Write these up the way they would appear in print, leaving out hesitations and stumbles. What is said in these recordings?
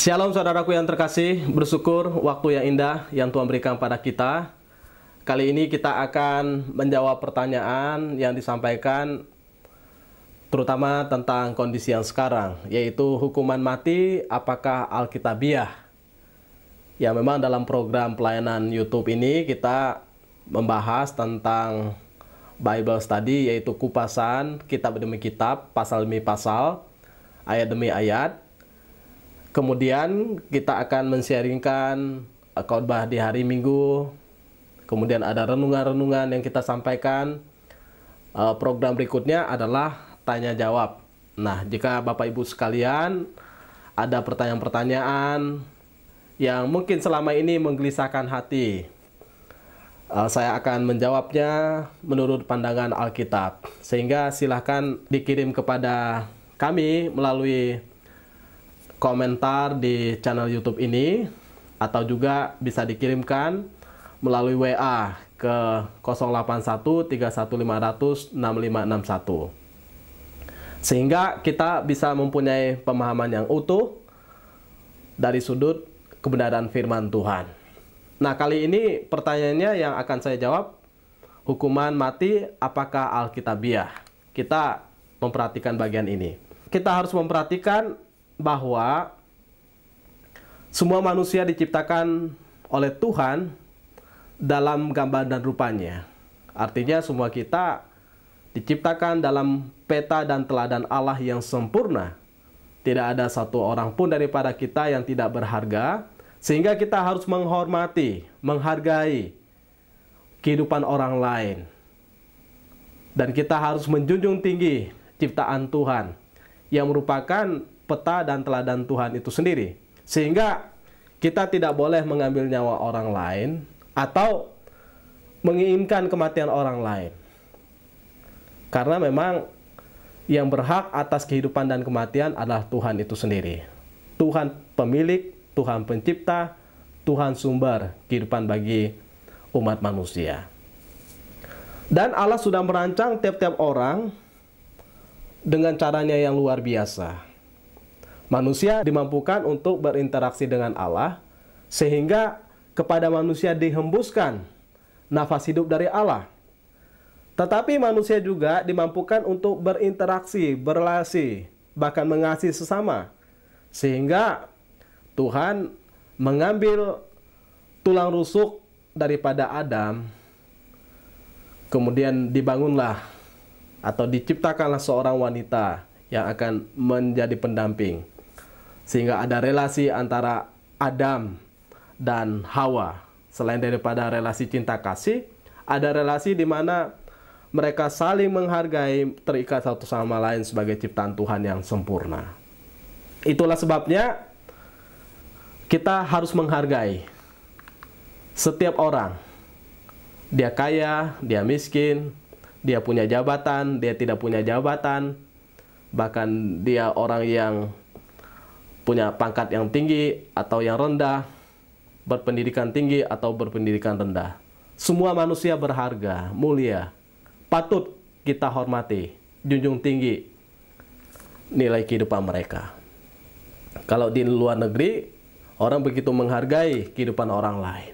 Shalom saudaraku yang terkasih, bersyukur waktu yang indah yang Tuhan berikan pada kita. Kali ini kita akan menjawab pertanyaan yang disampaikan terutama tentang kondisi yang sekarang, yaitu hukuman mati apakah alkitabiah. Ya, memang dalam program pelayanan YouTube ini kita membahas tentang Bible Study, yaitu kupasan kitab demi kitab, pasal demi pasal, ayat demi ayat. Kemudian kita akan men-sharingkan khotbah di hari Minggu. Kemudian ada renungan-renungan yang kita sampaikan. Program berikutnya adalah tanya jawab. Nah, jika Bapak Ibu sekalian ada pertanyaan-pertanyaan yang mungkin selama ini menggelisahkan hati, saya akan menjawabnya menurut pandangan Alkitab. Sehingga silahkan dikirim kepada kami melalui komentar di channel YouTube ini, atau juga bisa dikirimkan melalui WA ke 081 31500 6561, sehingga kita bisa mempunyai pemahaman yang utuh dari sudut kebenaran firman Tuhan. Nah, kali ini pertanyaannya yang akan saya jawab, hukuman mati apakah alkitabiah? Kita memperhatikan bagian ini. Kita harus memperhatikan bahwa semua manusia diciptakan oleh Tuhan dalam gambar dan rupanya. Artinya semua kita diciptakan dalam peta dan teladan Allah yang sempurna. Tidak ada satu orang pun daripada kita yang tidak berharga, sehingga kita harus menghormati, menghargai kehidupan orang lain. Dan kita harus menjunjung tinggi ciptaan Tuhan yang merupakan peta dan teladan Tuhan itu sendiri. Sehingga kita tidak boleh mengambil nyawa orang lain atau menginginkan kematian orang lain. Karena memang yang berhak atas kehidupan dan kematian adalah Tuhan itu sendiri. Tuhan pemilik, Tuhan pencipta, Tuhan sumber kehidupan bagi umat manusia. Dan Allah sudah merancang tiap-tiap orang dengan caranya yang luar biasa. Manusia dimampukan untuk berinteraksi dengan Allah, sehingga kepada manusia dihembuskan nafas hidup dari Allah. Tetapi manusia juga dimampukan untuk berinteraksi, berrelasi, bahkan mengasihi sesama. Sehingga Tuhan mengambil tulang rusuk daripada Adam, kemudian dibangunlah atau diciptakanlah seorang wanita yang akan menjadi pendamping. Sehingga ada relasi antara Adam dan Hawa. Selain daripada relasi cinta kasih, ada relasi di mana mereka saling menghargai, terikat satu sama lain sebagai ciptaan Tuhan yang sempurna. Itulah sebabnya kita harus menghargai setiap orang. Dia kaya, dia miskin, dia punya jabatan, dia tidak punya jabatan, bahkan dia orang yang punya pangkat yang tinggi atau yang rendah, berpendidikan tinggi atau berpendidikan rendah. Semua manusia berharga, mulia, patut kita hormati, junjung tinggi nilai kehidupan mereka. Kalau di luar negeri, orang begitu menghargai kehidupan orang lain.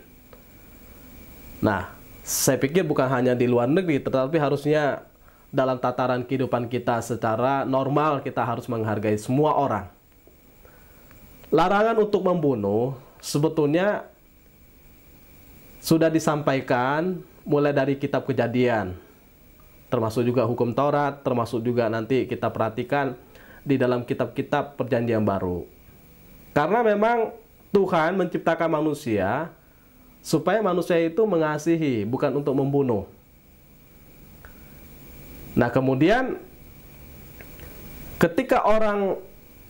Nah, saya pikir bukan hanya di luar negeri, tetapi harusnya dalam tataran kehidupan kita secara normal kita harus menghargai semua orang. Larangan untuk membunuh sebetulnya sudah disampaikan mulai dari kitab Kejadian, termasuk juga hukum Taurat, termasuk juga nanti kita perhatikan di dalam kitab-kitab Perjanjian Baru. Karena memang Tuhan menciptakan manusia supaya manusia itu mengasihi, bukan untuk membunuh. Nah, kemudian ketika orang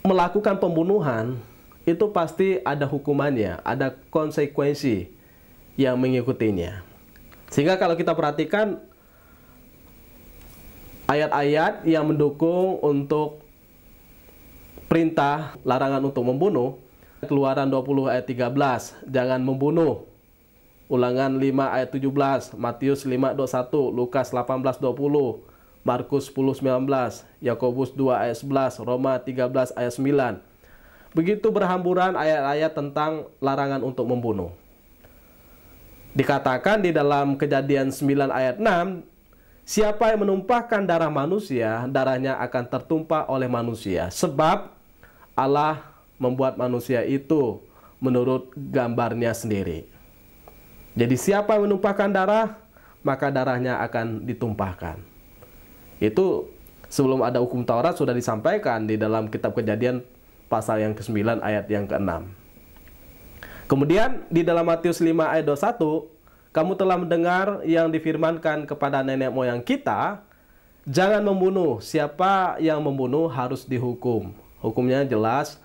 melakukan pembunuhan, itu pasti ada hukumannya, ada konsekuensi yang mengikutinya. Sehingga kalau kita perhatikan ayat-ayat yang mendukung untuk perintah larangan untuk membunuh, Keluaran 20 ayat 13, jangan membunuh. Ulangan 5 ayat 17, Matius 5:21, Lukas 18:20, Markus 10:19, Yakobus 2 ayat 11, Roma 13 ayat 9. begitu berhamburan ayat-ayat tentang larangan untuk membunuh. Dikatakan di dalam Kejadian 9 ayat 6, siapa yang menumpahkan darah manusia, darahnya akan tertumpah oleh manusia. Sebab Allah membuat manusia itu menurut gambarnya sendiri. Jadi siapa yang menumpahkan darah, maka darahnya akan ditumpahkan. Itu sebelum ada hukum Taurat sudah disampaikan di dalam kitab Kejadian pasal yang ke-9 ayat yang ke-6. Kemudian di dalam Matius 5 ayat 21, kamu telah mendengar yang difirmankan kepada nenek moyang kita, jangan membunuh. Siapa yang membunuh harus dihukum. Hukumnya jelas,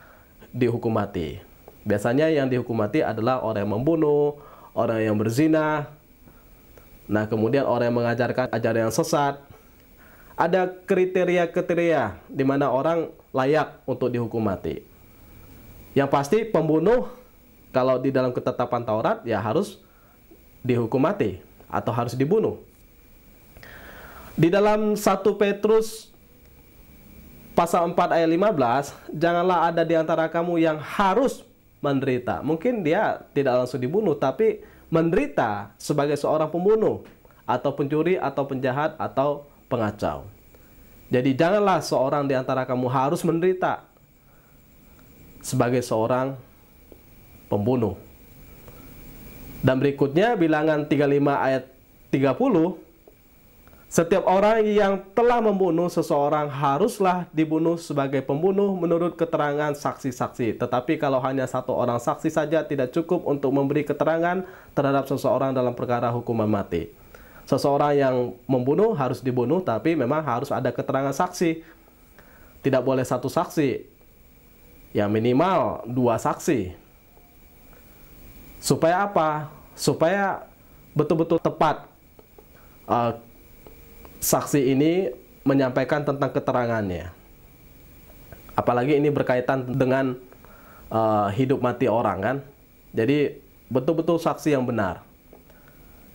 dihukum mati. Biasanya yang dihukum mati adalah orang yang membunuh, orang yang berzina. Nah, kemudian orang yang mengajarkan ajaran yang sesat. Ada kriteria-kriteria di mana orang layak untuk dihukum mati. Yang pasti pembunuh, kalau di dalam ketetapan Taurat, ya harus dihukum mati atau harus dibunuh. Di dalam 1 Petrus pasal 4 ayat 15, janganlah ada di antara kamu yang harus menderita. Mungkin dia tidak langsung dibunuh, tapi menderita sebagai seorang pembunuh, atau pencuri, atau penjahat, atau pengacau. Jadi janganlah seorang di antara kamu harus menderita sebagai seorang pembunuh. Dan berikutnya bilangan 35 ayat 30, setiap orang yang telah membunuh seseorang haruslah dibunuh sebagai pembunuh menurut keterangan saksi-saksi. Tetapi kalau hanya satu orang saksi saja tidak cukup untuk memberi keterangan terhadap seseorang dalam perkara hukuman mati. Seseorang yang membunuh harus dibunuh, tapi memang harus ada keterangan saksi. Tidak boleh satu saksi, ya minimal 2 saksi. Supaya apa? Supaya betul-betul tepat saksi ini menyampaikan tentang keterangannya. Apalagi ini berkaitan dengan hidup mati orang kan. Jadi betul-betul saksi yang benar.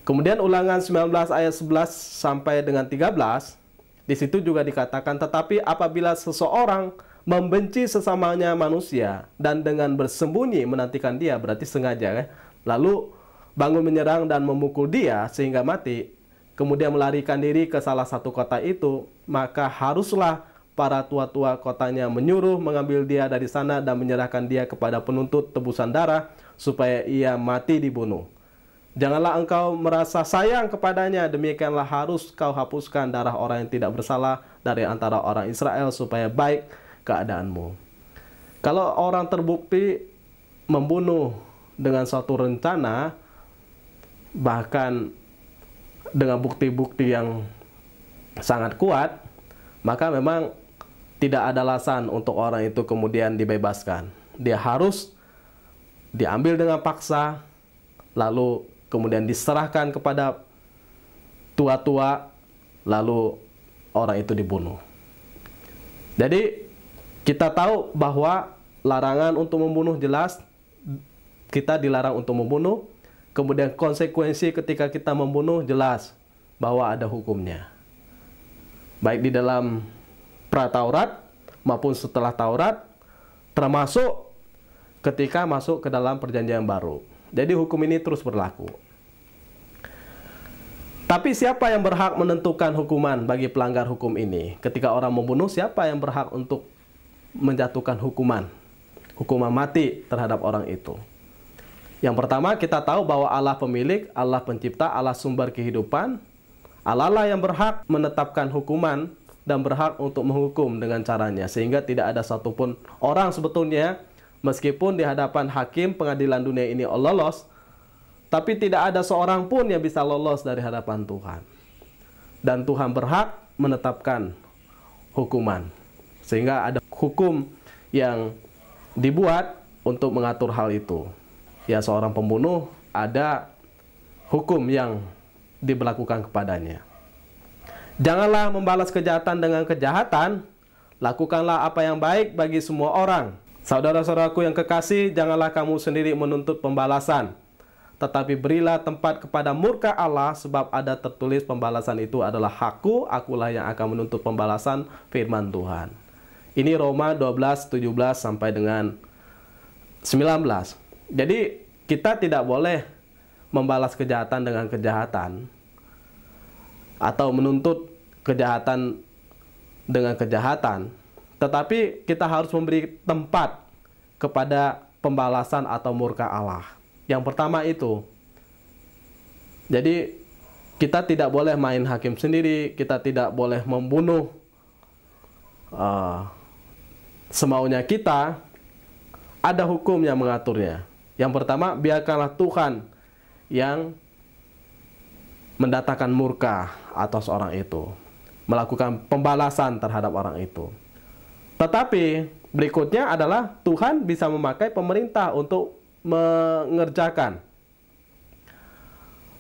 Kemudian Ulangan 19 ayat 11 sampai dengan 13, di situ juga dikatakan, tetapi apabila seseorang membenci sesamanya manusia dan dengan bersembunyi menantikan dia, berarti sengaja kan, lalu bangun menyerang dan memukul dia sehingga mati, kemudian melarikan diri ke salah satu kota itu, maka haruslah para tua-tua kotanya menyuruh mengambil dia dari sana dan menyerahkan dia kepada penuntut tebusan darah supaya ia mati dibunuh. Janganlah engkau merasa sayang kepadanya, demikianlah harus kau hapuskan darah orang yang tidak bersalah dari antara orang Israel supaya baik keadaanmu. Kalau orang terbukti membunuh dengan suatu rencana, bahkan dengan bukti-bukti yang sangat kuat, maka memang tidak ada alasan untuk orang itu kemudian dibebaskan. Dia harus diambil dengan paksa, lalu kemudian diserahkan kepada tua-tua, lalu orang itu dibunuh. Jadi kita tahu bahwa larangan untuk membunuh jelas, kita dilarang untuk membunuh. Kemudian konsekuensi ketika kita membunuh jelas bahwa ada hukumnya. Baik di dalam pra-Taurat maupun setelah Taurat, termasuk ketika masuk ke dalam perjanjian baru. Jadi hukum ini terus berlaku. Tapi siapa yang berhak menentukan hukuman bagi pelanggar hukum ini? Ketika orang membunuh, siapa yang berhak untuk menjatuhkan hukuman mati terhadap orang itu? Yang pertama, kita tahu bahwa Allah pemilik, Allah pencipta, Allah sumber kehidupan. Allah lah yang berhak menetapkan hukuman dan berhak untuk menghukum dengan caranya. Sehingga tidak ada satupun orang sebetulnya, meskipun di hadapan hakim pengadilan dunia ini lolos, tapi tidak ada seorang pun yang bisa lolos dari hadapan Tuhan. Dan Tuhan berhak menetapkan hukuman. Sehingga ada hukum yang dibuat untuk mengatur hal itu. Ya, seorang pembunuh ada hukum yang diberlakukan kepadanya. Janganlah membalas kejahatan dengan kejahatan, lakukanlah apa yang baik bagi semua orang. Saudara-saudaraku yang kekasih, janganlah kamu sendiri menuntut pembalasan, tetapi berilah tempat kepada murka Allah, sebab ada tertulis pembalasan itu adalah hakku, akulah yang akan menuntut pembalasan, firman Tuhan. Ini Roma 12:17 sampai dengan 19. Jadi kita tidak boleh membalas kejahatan dengan kejahatan atau menuntut kejahatan dengan kejahatan, tetapi kita harus memberi tempat kepada pembalasan atau murka Allah. Yang pertama itu, jadi kita tidak boleh main hakim sendiri, kita tidak boleh membunuh semaunya kita. Ada hukum yang mengaturnya. Yang pertama, biarkanlah Tuhan yang mendatangkan murka atas orang itu, melakukan pembalasan terhadap orang itu. Tetapi berikutnya adalah Tuhan bisa memakai pemerintah untuk mengerjakan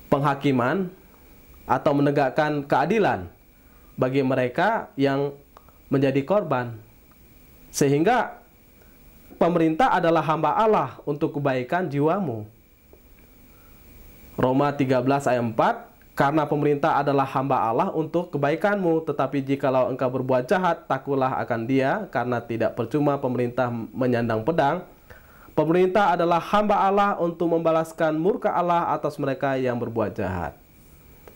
penghakiman atau menegakkan keadilan bagi mereka yang menjadi korban. Sehingga pemerintah adalah hamba Allah untuk kebaikan jiwamu. Roma 13 ayat 4, karena pemerintah adalah hamba Allah untuk kebaikanmu, tetapi jikalau engkau berbuat jahat, takutlah akan dia, karena tidak percuma pemerintah menyandang pedang. Pemerintah adalah hamba Allah untuk membalaskan murka Allah atas mereka yang berbuat jahat.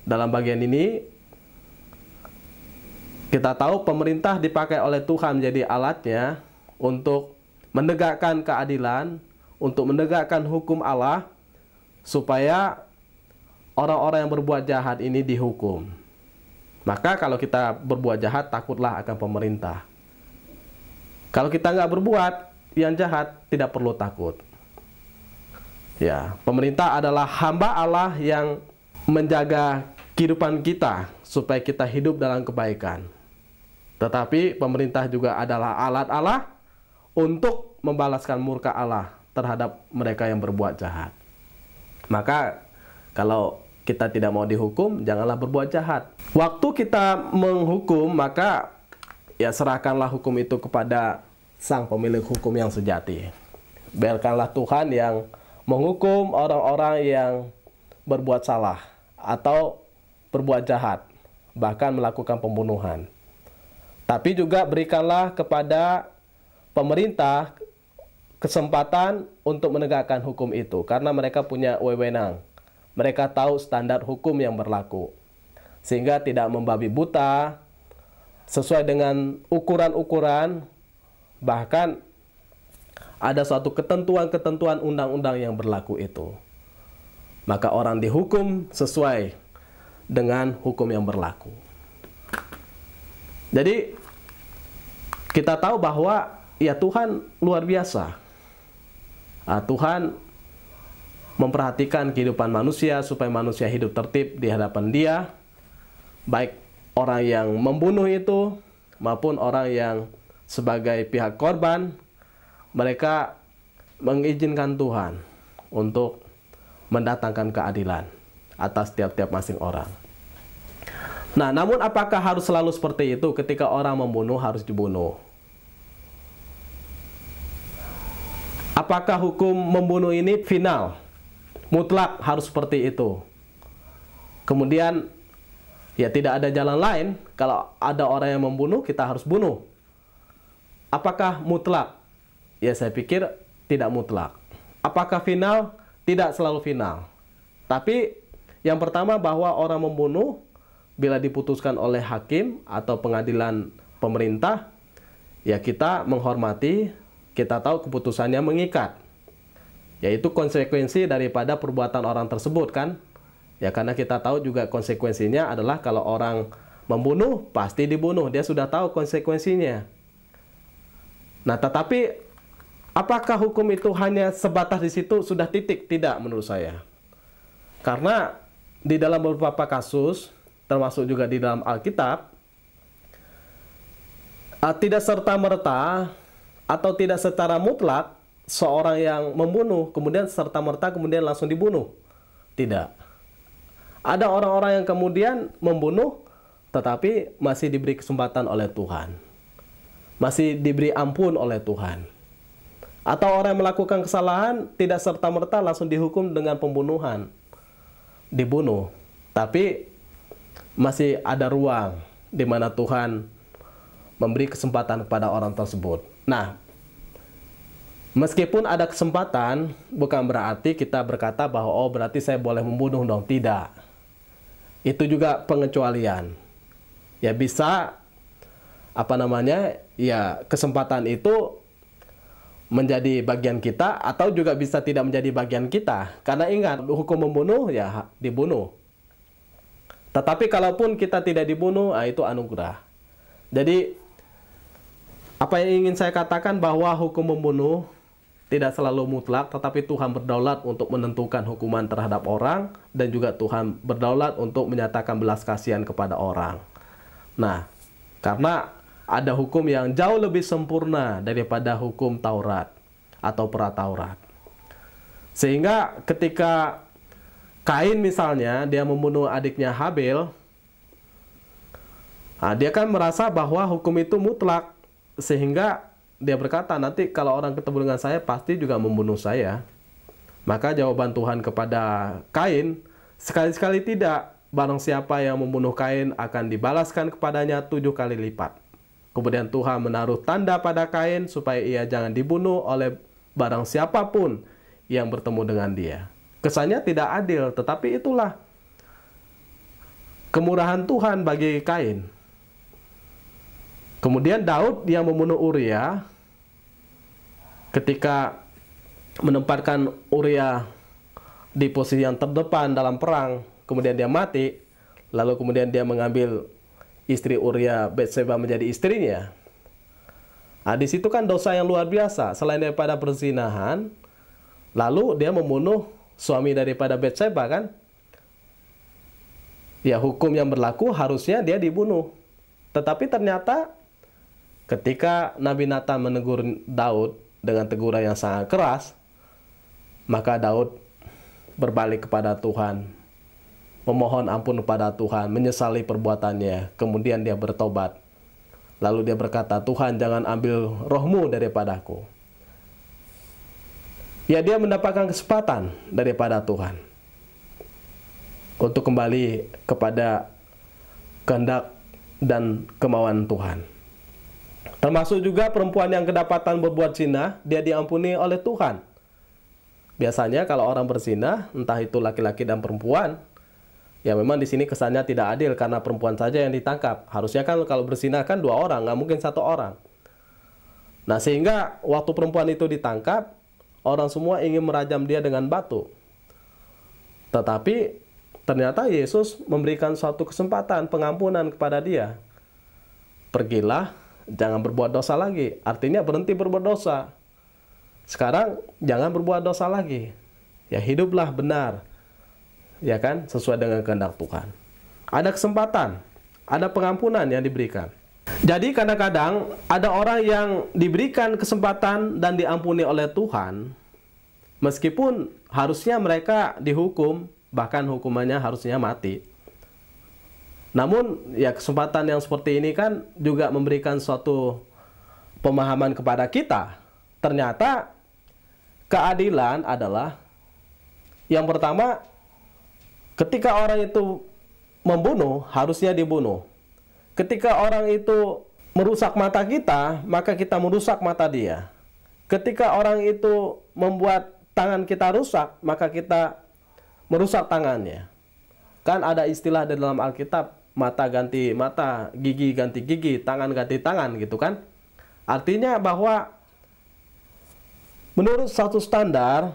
Dalam bagian ini, kita tahu pemerintah dipakai oleh Tuhan menjadi alatnya untuk menegakkan keadilan, untuk menegakkan hukum Allah, supaya orang-orang yang berbuat jahat ini dihukum. Maka kalau kita berbuat jahat, takutlah akan pemerintah. Kalau kita nggak berbuat yang jahat, tidak perlu takut. Ya, pemerintah adalah hamba Allah yang menjaga kehidupan kita supaya kita hidup dalam kebaikan. Tetapi pemerintah juga adalah alat Allah untuk membalaskan murka Allah terhadap mereka yang berbuat jahat. Maka kalau kita tidak mau dihukum, janganlah berbuat jahat. Waktu kita menghukum, maka ya serahkanlah hukum itu kepada Sang Pemilik hukum yang sejati. Biarkanlah Tuhan yang menghukum orang-orang yang berbuat salah atau berbuat jahat, bahkan melakukan pembunuhan. Tapi juga berikanlah kepada pemerintah kesempatan untuk menegakkan hukum itu, karena mereka punya wewenang. Mereka tahu standar hukum yang berlaku, sehingga tidak membabi buta sesuai dengan ukuran-ukuran. Bahkan ada suatu ketentuan-ketentuan undang-undang yang berlaku itu. Maka orang dihukum sesuai dengan hukum yang berlaku. Jadi kita tahu bahwa ya Tuhan luar biasa. Tuhan memperhatikan kehidupan manusia supaya manusia hidup tertib di hadapan Dia, baik orang yang membunuh itu maupun orang yang sebagai pihak korban. Mereka mengizinkan Tuhan untuk mendatangkan keadilan atas tiap-tiap masing orang. Nah, namun apakah harus selalu seperti itu? Ketika orang membunuh harus dibunuh? Apakah hukum membunuh ini final? Mutlak harus seperti itu? Kemudian ya tidak ada jalan lain. Kalau ada orang yang membunuh, kita harus bunuh. Apakah mutlak? Ya saya pikir tidak mutlak. Apakah final? Tidak selalu final. Tapi yang pertama, bahwa orang membunuh bila diputuskan oleh hakim atau pengadilan pemerintah, ya kita menghormati, kita tahu keputusannya mengikat. Yaitu konsekuensi daripada perbuatan orang tersebut kan. Ya karena kita tahu juga konsekuensinya adalah kalau orang membunuh pasti dibunuh. Dia sudah tahu konsekuensinya. Nah, tetapi apakah hukum itu hanya sebatas di situ sudah titik? Tidak menurut saya. Karena di dalam beberapa kasus, termasuk juga di dalam Alkitab, tidak serta-merta atau tidak secara mutlak seorang yang membunuh kemudian serta-merta kemudian langsung dibunuh. Tidak. Ada orang-orang yang kemudian membunuh tetapi masih diberi kesempatan oleh Tuhan. Masih diberi ampun oleh Tuhan. Atau orang yang melakukan kesalahan tidak serta-merta langsung dihukum dengan pembunuhan. Dibunuh. Tapi masih ada ruang di mana Tuhan memberi kesempatan kepada orang tersebut. Nah, Meskipun ada kesempatan, bukan berarti kita berkata bahwa oh berarti saya boleh membunuh dong. Tidak. Itu juga pengecualian. Ya bisa, ya kesempatan itu menjadi bagian kita atau juga bisa tidak menjadi bagian kita. Karena ingat, hukum membunuh ya dibunuh. Tetapi kalaupun kita tidak dibunuh, itu anugerah. Jadi apa yang ingin saya katakan bahwa hukum membunuh tidak selalu mutlak, tetapi Tuhan berdaulat untuk menentukan hukuman terhadap orang, dan juga Tuhan berdaulat untuk menyatakan belas kasihan kepada orang. Nah, karena ada hukum yang jauh lebih sempurna daripada hukum Taurat atau pra-Taurat. Sehingga ketika Kain misalnya, dia membunuh adiknya Habil, dia kan merasa bahwa hukum itu mutlak, sehingga dia berkata, nanti kalau orang ketemu dengan saya, pasti juga membunuh saya. Maka jawaban Tuhan kepada Kain, sekali-sekali tidak. Barang siapa yang membunuh Kain akan dibalaskan kepadanya 7 kali lipat. Kemudian Tuhan menaruh tanda pada Kain supaya ia jangan dibunuh oleh barang siapapun yang bertemu dengan dia. Kesannya tidak adil, tetapi itulah kemurahan Tuhan bagi Kain. Kemudian Daud yang membunuh Uria, ketika menempatkan Uria di posisi yang terdepan dalam perang, kemudian dia mati, lalu kemudian dia mengambil istri Uria, Betseba, menjadi istrinya. Di situ kan dosa yang luar biasa. Selain daripada perzinahan, lalu dia membunuh suami daripada Betseba kan? Ya, hukum yang berlaku harusnya dia dibunuh. Tetapi ternyata ketika Nabi Nathan menegur Daud dengan teguran yang sangat keras, maka Daud berbalik kepada Tuhan, memohon ampun kepada Tuhan, menyesali perbuatannya, kemudian dia bertobat. Lalu dia berkata, Tuhan jangan ambil rohmu daripadaku. Ya, dia mendapatkan kesempatan daripada Tuhan untuk kembali kepada kehendak dan kemauan Tuhan. Termasuk juga perempuan yang kedapatan berbuat zina, dia diampuni oleh Tuhan. Biasanya kalau orang berzina, entah itu laki-laki dan perempuan, ya memang di sini kesannya tidak adil karena perempuan saja yang ditangkap. Harusnya kan kalau berzina kan 2 orang, nggak mungkin 1 orang. Nah, sehingga waktu perempuan itu ditangkap, orang semua ingin merajam dia dengan batu. Tetapi ternyata Yesus memberikan suatu kesempatan pengampunan kepada dia. Pergilah, jangan berbuat dosa lagi. Artinya berhenti berbuat dosa. Sekarang jangan berbuat dosa lagi. Ya, hiduplah benar. Ya kan, sesuai dengan kehendak Tuhan. Ada kesempatan, ada pengampunan yang diberikan. Jadi kadang-kadang ada orang yang diberikan kesempatan dan diampuni oleh Tuhan, meskipun harusnya mereka dihukum, bahkan hukumannya harusnya mati. Namun ya kesempatan yang seperti ini kan juga memberikan suatu pemahaman kepada kita. Ternyata keadilan adalah yang pertama, ketika orang itu membunuh, harusnya dibunuh. Ketika orang itu merusak mata kita, maka kita merusak mata dia. Ketika orang itu membuat tangan kita rusak, maka kita merusak tangannya. Kan ada istilah di dalam Alkitab, mata ganti mata, gigi ganti gigi, tangan ganti tangan gitu kan. Artinya bahwa menurut satu standar,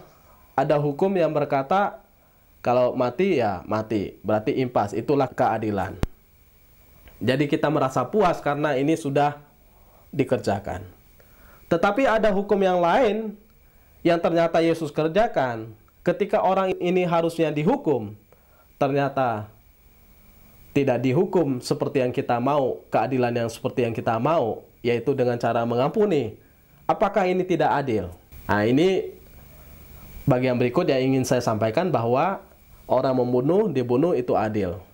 ada hukum yang berkata kalau mati ya mati, berarti impas, itulah keadilan. Jadi kita merasa puas karena ini sudah dikerjakan. Tetapi ada hukum yang lain yang ternyata Yesus kerjakan. Ketika orang ini harusnya dihukum, ternyata tidak dihukum seperti yang kita mau, keadilan yang seperti yang kita mau, yaitu dengan cara mengampuni. Apakah ini tidak adil? Nah, ini bagian berikut yang ingin saya sampaikan, bahwa orang membunuh, dibunuh itu adil.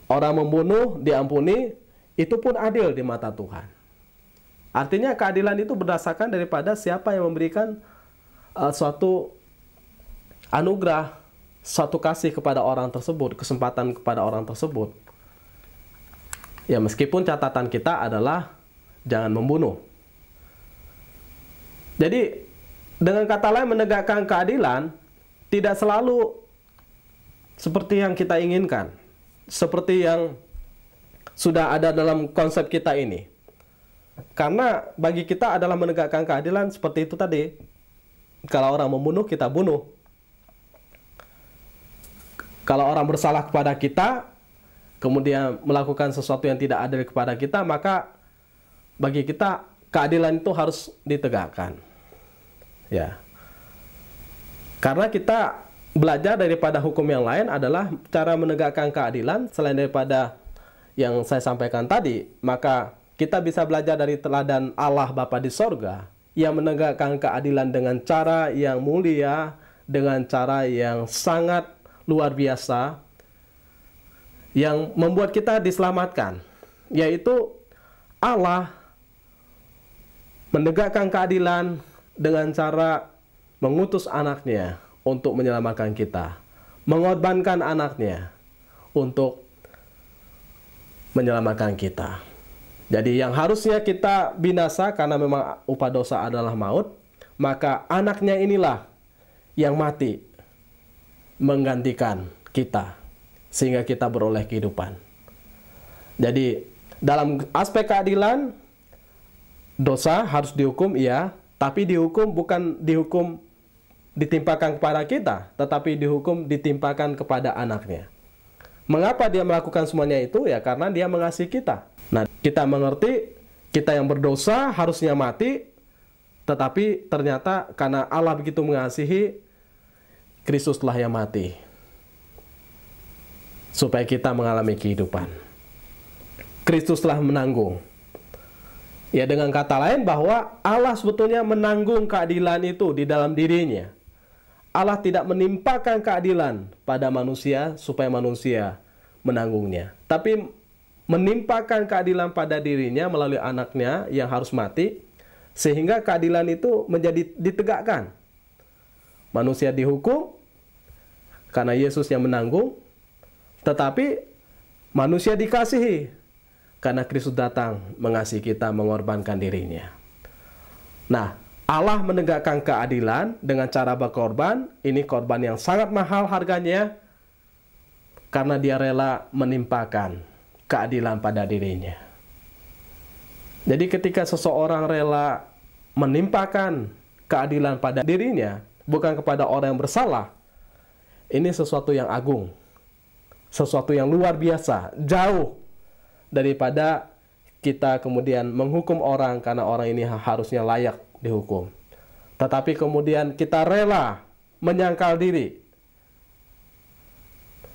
Orang membunuh, diampuni, itu pun adil di mata Tuhan. Artinya keadilan itu berdasarkan daripada siapa yang memberikan suatu anugerah, suatu kasih kepada orang tersebut, kesempatan kepada orang tersebut. Ya, meskipun catatan kita adalah jangan membunuh. Jadi Dengan kata lain, menegakkan keadilan tidak selalu seperti yang kita inginkan, seperti yang sudah ada dalam konsep kita ini. Karena bagi kita adalah menegakkan keadilan seperti itu tadi. Kalau orang membunuh, kita bunuh. Kalau orang bersalah kepada kita, kemudian melakukan sesuatu yang tidak adil kepada kita, maka bagi kita keadilan itu harus ditegakkan. Ya. Karena kita belajar daripada hukum yang lain adalah cara menegakkan keadilan selain daripada yang saya sampaikan tadi, maka kita bisa belajar dari teladan Allah Bapa di sorga yang menegakkan keadilan dengan cara yang mulia, dengan cara yang sangat luar biasa, yang membuat kita diselamatkan, yaitu Allah menegakkan keadilan dengan cara mengutus anaknya untuk menyelamatkan kita, mengorbankan anaknya untuk menyelamatkan kita. Jadi yang harusnya kita binasa karena memang upah dosa adalah maut, maka anaknya inilah yang mati menggantikan kita sehingga kita beroleh kehidupan. Jadi dalam aspek keadilan, dosa harus dihukum, iya, tapi dihukum bukan dihukum ditimpakan kepada kita, tetapi dihukum ditimpakan kepada anaknya. Mengapa dia melakukan semuanya itu? Ya karena dia mengasihi kita. Nah, kita mengerti kita yang berdosa harusnya mati, tetapi ternyata karena Allah begitu mengasihi, Kristuslah yang mati supaya kita mengalami kehidupan. Kristuslah menanggung. Ya dengan kata lain bahwa Allah sebetulnya menanggung keadilan itu di dalam dirinya. Allah tidak menimpakan keadilan pada manusia supaya manusia menanggungnya, tapi menimpakan keadilan pada dirinya melalui anaknya yang harus mati, sehingga keadilan itu menjadi ditegakkan. Manusia dihukum karena Yesus yang menanggung, tetapi manusia dikasihi karena Kristus datang mengasihi kita, mengorbankan dirinya. Nah, Allah menegakkan keadilan dengan cara berkorban. Ini korban yang sangat mahal harganya, karena dia rela menimpakan keadilan pada dirinya. Jadi ketika seseorang rela menimpakan keadilan pada dirinya, bukan kepada orang yang bersalah, ini sesuatu yang agung, sesuatu yang luar biasa, jauh daripada kita kemudian menghukum orang karena orang ini harusnya layak dihukum. Tetapi kemudian kita rela menyangkal diri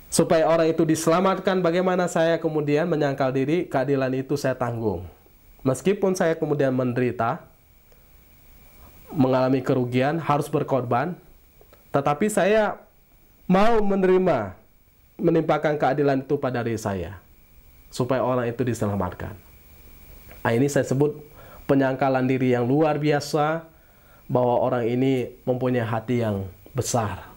supaya orang itu diselamatkan. Bagaimana saya kemudian menyangkal diri, keadilan itu saya tanggung. Meskipun saya kemudian menderita, mengalami kerugian, harus berkorban, tetapi saya mau menerima, menimpakan keadilan itu pada diri saya supaya orang itu diselamatkan. Nah, ini saya sebut penyangkalan diri yang luar biasa, bahwa orang ini mempunyai hati yang besar.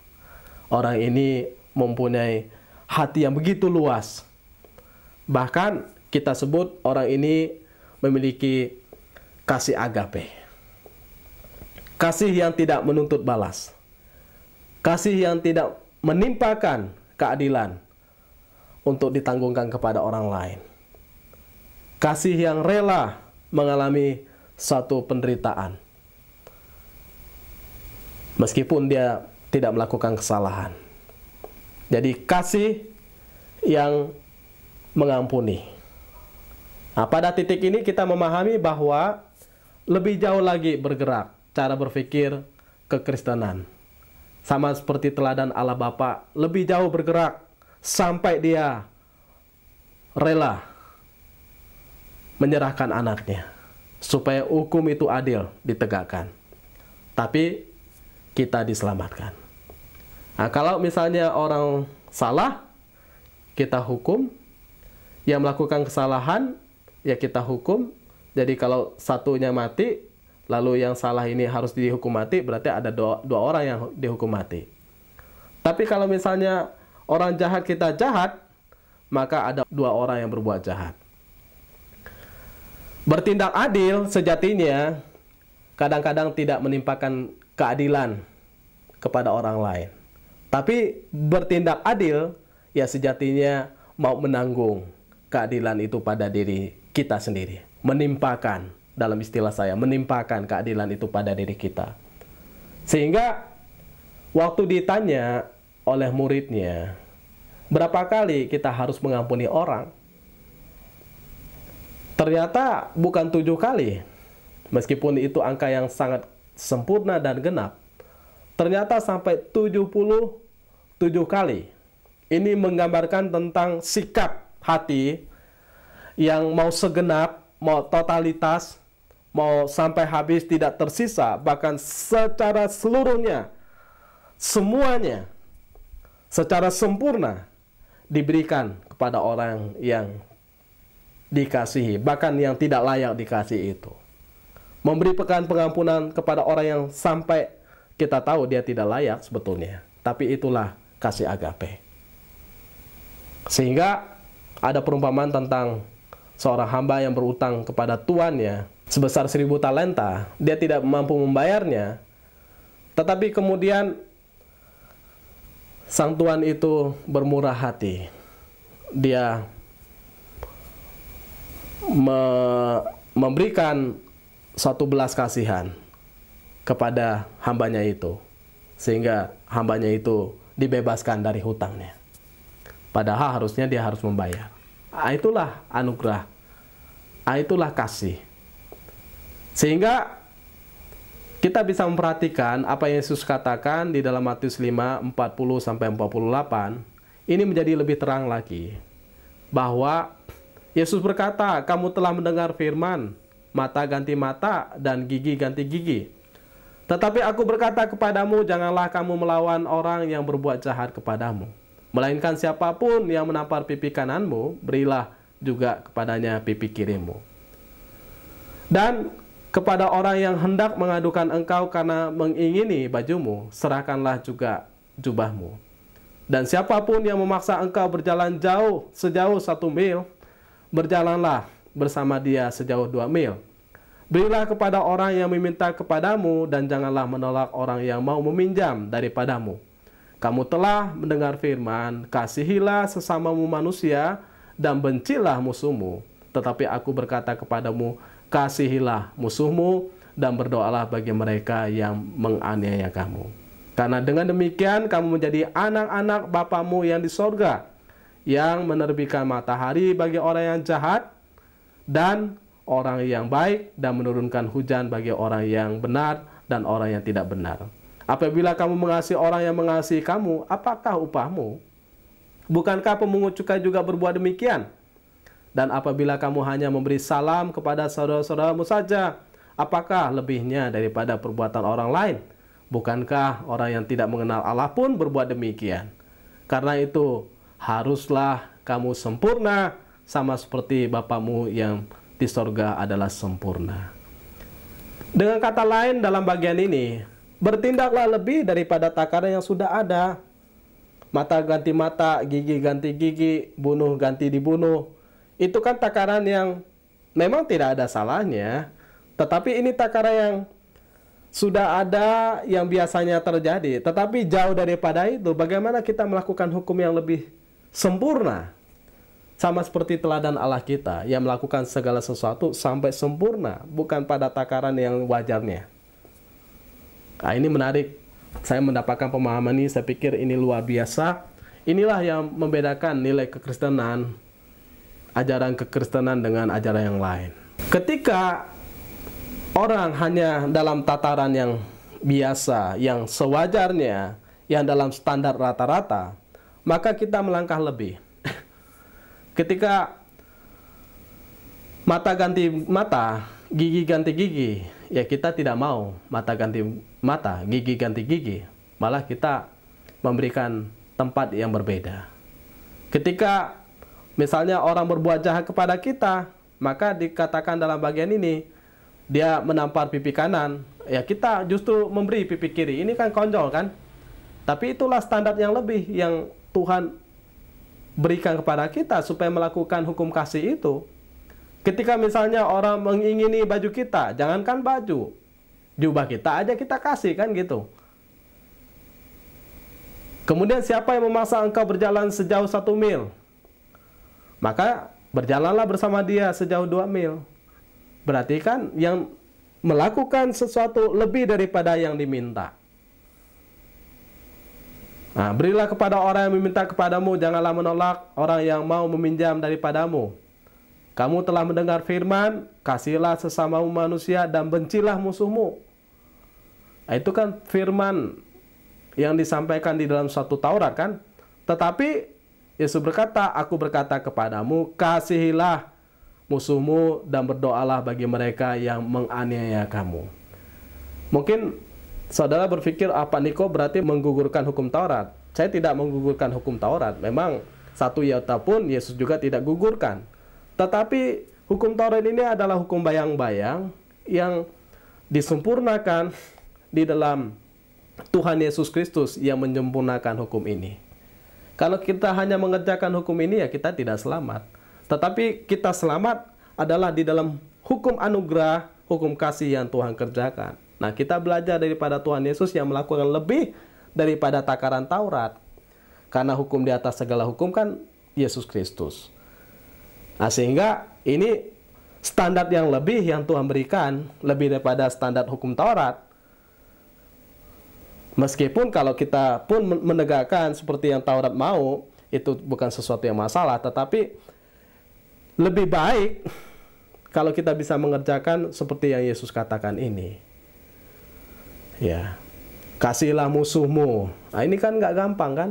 Orang ini mempunyai hati yang begitu luas. Bahkan kita sebut orang ini memiliki kasih agape. Kasih yang tidak menuntut balas. Kasih yang tidak menimpakan keadilan untuk ditanggungkan kepada orang lain. Kasih yang rela mengalami satu penderitaan, meskipun dia tidak melakukan kesalahan. Jadi kasih yang mengampuni. Nah, pada titik ini kita memahami bahwa lebih jauh lagi bergerak cara berpikir kekristenan. Sama seperti teladan Allah Bapa, lebih jauh bergerak sampai dia rela menyerahkan anaknya supaya hukum itu adil ditegakkan, tapi kita diselamatkan. Nah, kalau misalnya orang salah, kita hukum. Yang melakukan kesalahan, ya kita hukum. Jadi kalau satunya mati, lalu yang salah ini harus dihukum mati, berarti ada dua orang yang dihukum mati. Tapi kalau misalnya orang jahat kita jahat, maka ada dua orang yang berbuat jahat. Bertindak adil sejatinya kadang-kadang tidak menimpakan keadilan kepada orang lain. Tapi bertindak adil, ya sejatinya mau menanggung keadilan itu pada diri kita sendiri. Menimpakan, dalam istilah saya, menimpakan keadilan itu pada diri kita. Sehingga waktu ditanya oleh muridnya, berapa kali kita harus mengampuni orang? Ternyata bukan 7 kali. Meskipun itu angka yang sangat sempurna dan genap. Ternyata sampai 77 kali. Ini menggambarkan tentang sikap hati yang mau segenap, mau totalitas, mau sampai habis tidak tersisa, bahkan secara seluruhnya, semuanya, secara sempurna diberikan kepada orang yang dikasihi, bahkan yang tidak layak dikasih itu. Memberi pengampunan kepada orang yang sampai kita tahu dia tidak layak sebetulnya. Tapi itulah kasih agape. Sehingga ada perumpamaan tentang seorang hamba yang berutang kepada tuannya sebesar 1000 talenta. Dia tidak mampu membayarnya. Tetapi kemudian sang tuan itu bermurah hati. Dia memberikan suatu belas kasihan kepada hambanya itu, sehingga hambanya itu dibebaskan dari hutangnya. Padahal harusnya dia harus membayar. Itulah anugerah, itulah kasih. Sehingga kita bisa memperhatikan apa yang Yesus katakan di dalam Matius 5, 40-48. Ini menjadi lebih terang lagi. Bahwa Yesus berkata, kamu telah mendengar firman, mata ganti mata dan gigi ganti gigi. Tetapi aku berkata kepadamu, janganlah kamu melawan orang yang berbuat jahat kepadamu. Melainkan siapapun yang menampar pipi kananmu, berilah juga kepadanya pipi kirimu. Dan kepada orang yang hendak mengadukan engkau karena mengingini bajumu, serahkanlah juga jubahmu. Dan siapapun yang memaksa engkau berjalan jauh, sejauh 1 mil, berjalanlah bersama dia sejauh 2 mil. Berilah kepada orang yang meminta kepadamu, dan janganlah menolak orang yang mau meminjam daripadamu. Kamu telah mendengar firman, kasihilah sesamamu manusia, dan bencilah musuhmu. Tetapi aku berkata kepadamu, kasihilah musuhmu, dan berdoalah bagi mereka yang menganiaya kamu. Karena dengan demikian kamu menjadi anak-anak Bapamu yang di sorga, yang menerbitkan matahari bagi orang yang jahat dan orang yang baik, dan menurunkan hujan bagi orang yang benar dan orang yang tidak benar. Apabila kamu mengasihi orang yang mengasihi kamu, apakah upahmu? Bukankah pemungut cukai juga berbuat demikian? Dan apabila kamu hanya memberi salam kepada saudara-saudaramu saja, apakah lebihnya daripada perbuatan orang lain? Bukankah orang yang tidak mengenal Allah pun berbuat demikian? Karena itu, haruslah kamu sempurna, sama seperti Bapamu yang di sorga adalah sempurna. Dengan kata lain, dalam bagian ini, bertindaklah lebih daripada takaran yang sudah ada. Mata ganti mata, gigi ganti gigi, bunuh ganti dibunuh. Itu kan takaran yang memang tidak ada salahnya. Tetapi ini takaran yang sudah ada, yang biasanya terjadi. Tetapi jauh daripada itu, bagaimana kita melakukan hukum yang lebih sempurna? Sama seperti teladan Allah kita, yang melakukan segala sesuatu sampai sempurna, bukan pada takaran yang wajarnya. Nah, ini menarik. Saya mendapatkan pemahaman ini, saya pikir ini luar biasa. Inilah yang membedakan nilai kekristenan, ajaran kekristenan dengan ajaran yang lain. Ketika orang hanya dalam tataran yang biasa, yang sewajarnya, yang dalam standar rata-rata, maka kita melangkah lebih. Ketika mata ganti mata, gigi ganti gigi, ya kita tidak mau mata ganti mata, gigi ganti gigi. Malah kita memberikan tempat yang berbeda. Ketika misalnya orang berbuat jahat kepada kita, maka dikatakan dalam bagian ini, dia menampar pipi kanan, ya kita justru memberi pipi kiri. Ini kan konyol kan? Tapi itulah standar yang lebih yang Tuhan berikan kepada kita supaya melakukan hukum kasih itu. Ketika misalnya orang mengingini baju kita, jangankan baju, Jubah kita aja kita kasih kan gitu. Kemudian siapa yang memaksa engkau berjalan sejauh 1 mil? Maka berjalanlah bersama dia sejauh 2 mil. Berarti kan yang melakukan sesuatu lebih daripada yang diminta. Nah, berilah kepada orang yang meminta kepadamu, janganlah menolak orang yang mau meminjam daripadamu. Kamu telah mendengar firman, kasihilah sesamamu manusia dan bencilah musuhmu. Nah, itu kan firman yang disampaikan di dalam suatu Taurat kan. Tetapi Yesus berkata, aku berkata kepadamu, kasihilah musuhmu dan berdoalah bagi mereka yang menganiaya kamu. Mungkin saudara berpikir, apa Niko berarti menggugurkan hukum Taurat? Saya tidak menggugurkan hukum Taurat. Memang 1 iota pun Yesus juga tidak gugurkan. Tetapi hukum Taurat ini adalah hukum bayang-bayang yang disempurnakan di dalam Tuhan Yesus Kristus yang menyempurnakan hukum ini. Kalau kita hanya mengerjakan hukum ini, ya kita tidak selamat. Tetapi kita selamat adalah di dalam hukum anugerah, hukum kasih yang Tuhan kerjakan. Nah, kita belajar daripada Tuhan Yesus yang melakukan lebih daripada takaran Taurat. Karena hukum di atas segala hukum kan Yesus Kristus. Nah, sehingga ini standar yang lebih yang Tuhan berikan, lebih daripada standar hukum Taurat. Meskipun kalau kita pun menegakkan seperti yang Taurat mau, itu bukan sesuatu yang masalah, tetapi lebih baik kalau kita bisa mengerjakan seperti yang Yesus katakan ini. Ya, kasihilah musuhmu. Nah, ini kan nggak gampang kan?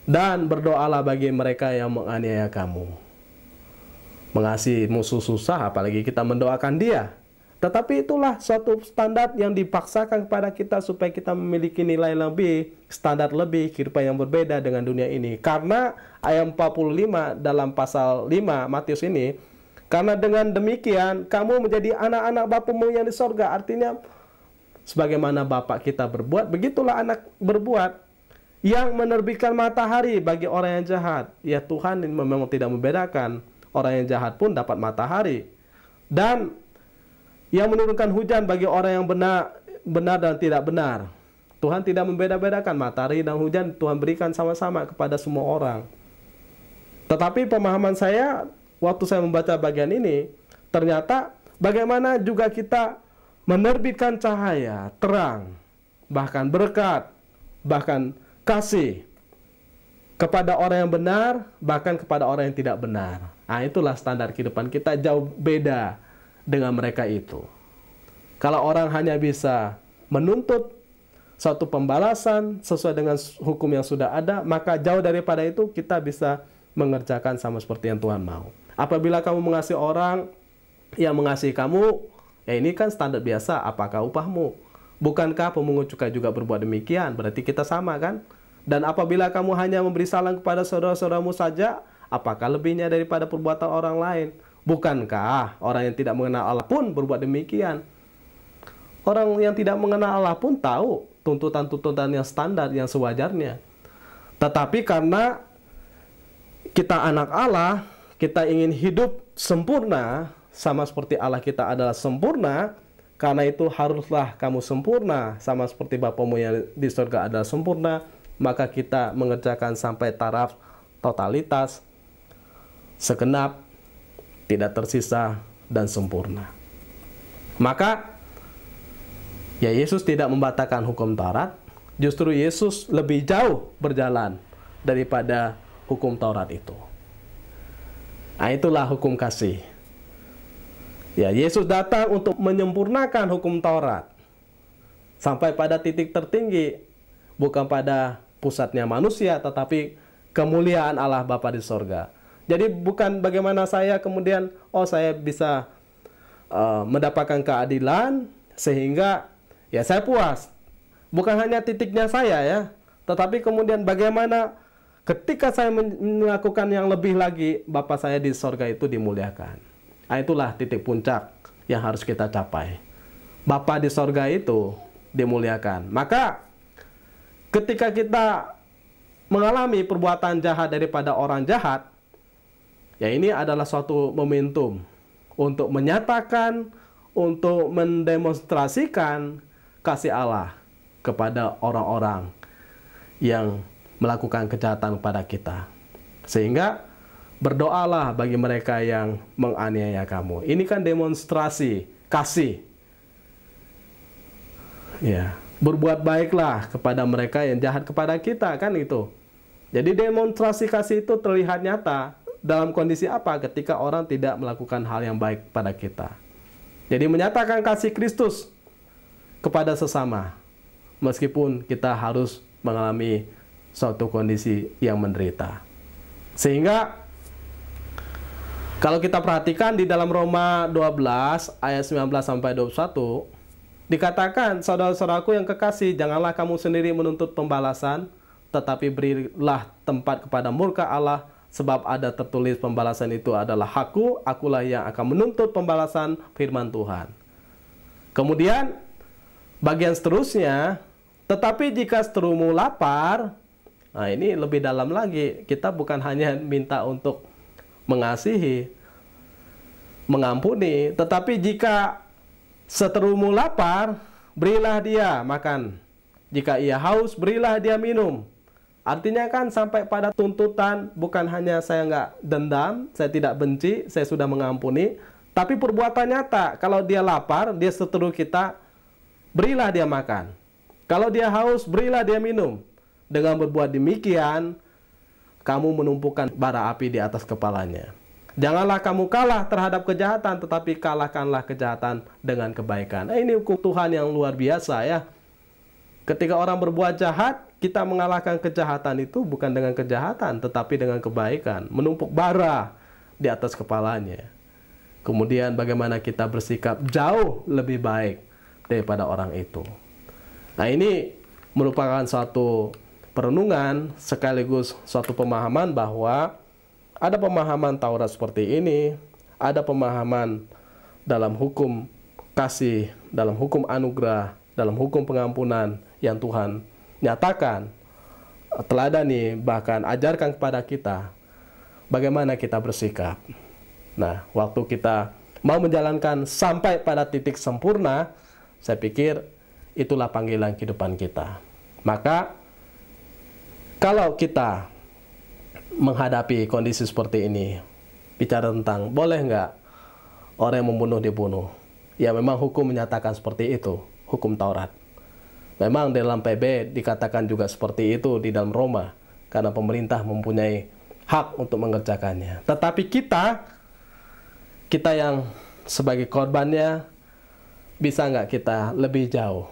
Dan berdoalah bagi mereka yang menganiaya kamu. Mengasihi musuh susah, apalagi kita mendoakan dia. Tetapi itulah suatu standar yang dipaksakan kepada kita supaya kita memiliki nilai lebih, standar lebih, kehidupan yang berbeda dengan dunia ini. Karena ayat 45 dalam pasal 5 Matius ini, karena dengan demikian kamu menjadi anak-anak Bapamu yang di sorga. Artinya sebagaimana Bapa kita berbuat, begitulah anak berbuat. Yang menerbitkan matahari bagi orang yang jahat. Ya, Tuhan memang tidak membedakan. Orang yang jahat pun dapat matahari. Dan yang menurunkan hujan bagi orang yang benar dan tidak benar. Tuhan tidak membeda-bedakan, matahari dan hujan Tuhan berikan sama-sama kepada semua orang. Tetapi pemahaman saya waktu saya membaca bagian ini, ternyata bagaimana juga kita menerbitkan cahaya, terang, bahkan berkat, bahkan kasih kepada orang yang benar, bahkan kepada orang yang tidak benar. Nah, itulah standar kehidupan kita jauh beda dengan mereka itu. Kalau orang hanya bisa menuntut suatu pembalasan sesuai dengan hukum yang sudah ada, maka jauh daripada itu kita bisa mengerjakan sama seperti yang Tuhan mau. Apabila kamu mengasihi orang yang mengasihi kamu, ya ini kan standar biasa, apakah upahmu? Bukankah pemungut cukai juga berbuat demikian? Berarti kita sama kan? Dan apabila kamu hanya memberi salam kepada saudara-saudaramu saja, apakah lebihnya daripada perbuatan orang lain? Bukankah orang yang tidak mengenal Allah pun berbuat demikian? Orang yang tidak mengenal Allah pun tahu tuntutan-tuntutan yang standar, yang sewajarnya. Tetapi karena kita anak Allah, kita ingin hidup sempurna, sama seperti Allah kita adalah sempurna, karena itu haruslah kamu sempurna, sama seperti Bapamu yang di surga adalah sempurna, maka kita mengerjakan sampai taraf totalitas, segenap, tidak tersisa, dan sempurna. Maka ya Yesus tidak membatalkan hukum Taurat, justru Yesus lebih jauh berjalan daripada hukum Taurat itu. Nah, itulah hukum kasih. Ya, Yesus datang untuk menyempurnakan hukum Taurat sampai pada titik tertinggi, bukan pada pusatnya manusia, tetapi kemuliaan Allah Bapa di sorga. Jadi bukan bagaimana saya kemudian, saya bisa mendapatkan keadilan sehingga ya saya puas. Bukan hanya titiknya saya ya, tetapi kemudian bagaimana ketika saya melakukan yang lebih lagi, Bapa saya di sorga itu dimuliakan. Nah, itulah titik puncak yang harus kita capai. Bapa di sorga itu dimuliakan. Maka ketika kita mengalami perbuatan jahat daripada orang jahat, ya ini adalah suatu momentum untuk menyatakan, untuk mendemonstrasikan kasih Allah kepada orang-orang yang melakukan kejahatan pada kita. Sehingga berdoalah bagi mereka yang menganiaya kamu. Ini kan demonstrasi kasih. Ya, berbuat baiklah kepada mereka yang jahat kepada kita, kan itu. Jadi demonstrasi kasih itu terlihat nyata dalam kondisi apa? Ketika orang tidak melakukan hal yang baik pada kita. Jadi menyatakan kasih Kristus kepada sesama, meskipun kita harus mengalami suatu kondisi yang menderita. Sehingga kalau kita perhatikan di dalam Roma 12 ayat 19-21, dikatakan, saudara-saudaraku yang kekasih, janganlah kamu sendiri menuntut pembalasan, tetapi berilah tempat kepada murka Allah, sebab ada tertulis pembalasan itu adalah hakku, akulah yang akan menuntut pembalasan, firman Tuhan. Kemudian bagian seterusnya, tetapi jika seterumu lapar, nah ini lebih dalam lagi, kita bukan hanya minta untuk mengasihi, mengampuni, tetapi jika seterumu lapar, berilah dia makan. Jika ia haus, berilah dia minum. Artinya kan sampai pada tuntutan, bukan hanya saya nggak dendam, saya tidak benci, saya sudah mengampuni, tapi perbuatan nyata. Kalau dia lapar, dia seteru kita, berilah dia makan. Kalau dia haus, berilah dia minum. Dengan berbuat demikian, kamu menumpukan bara api di atas kepalanya. Janganlah kamu kalah terhadap kejahatan, tetapi kalahkanlah kejahatan dengan kebaikan. Ini hukum Tuhan yang luar biasa ya. Ketika orang berbuat jahat, kita mengalahkan kejahatan itu bukan dengan kejahatan, tetapi dengan kebaikan. Menumpuk bara di atas kepalanya. Kemudian bagaimana kita bersikap jauh lebih baik daripada orang itu. Nah, ini merupakan suatu perenungan sekaligus suatu pemahaman bahwa ada pemahaman Taurat seperti ini, ada pemahaman dalam hukum kasih, dalam hukum anugerah, dalam hukum pengampunan yang Tuhan nyatakan, teladani, bahkan ajarkan kepada kita bagaimana kita bersikap. Nah, waktu kita mau menjalankan sampai pada titik sempurna, saya pikir itulah panggilan kehidupan kita. Maka kalau kita menghadapi kondisi seperti ini, bicara tentang boleh nggak orang yang membunuh dibunuh, ya memang hukum menyatakan seperti itu, hukum Taurat. Memang dalam PB dikatakan juga seperti itu di dalam Roma, karena pemerintah mempunyai hak untuk mengerjakannya. Tetapi kita yang sebagai korbannya, bisa nggak kita lebih jauh?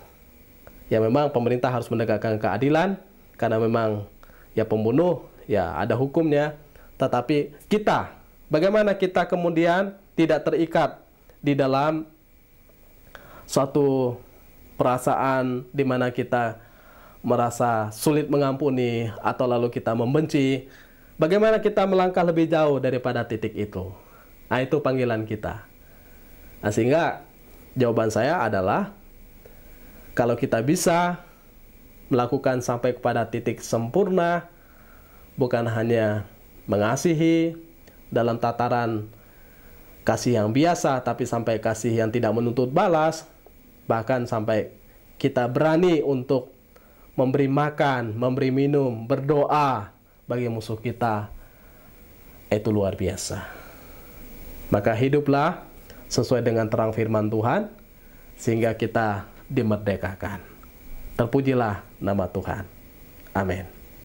Ya memang pemerintah harus menegakkan keadilan, karena memang ya pembunuh, ya ada hukumnya. Tetapi kita, bagaimana kita kemudian tidak terikat di dalam suatu perasaan di mana kita merasa sulit mengampuni atau lalu kita membenci. Bagaimana kita melangkah lebih jauh daripada titik itu? Nah, itu panggilan kita. Nah, sehingga jawaban saya adalah kalau kita bisa melakukan sampai kepada titik sempurna, bukan hanya mengasihi dalam tataran kasih yang biasa, tapi sampai kasih yang tidak menuntut balas, bahkan sampai kita berani untuk memberi makan, memberi minum, berdoa bagi musuh kita, itu luar biasa. Maka hiduplah sesuai dengan terang firman Tuhan, sehingga kita dimerdekakan. Terpujilah nama Tuhan. Amin.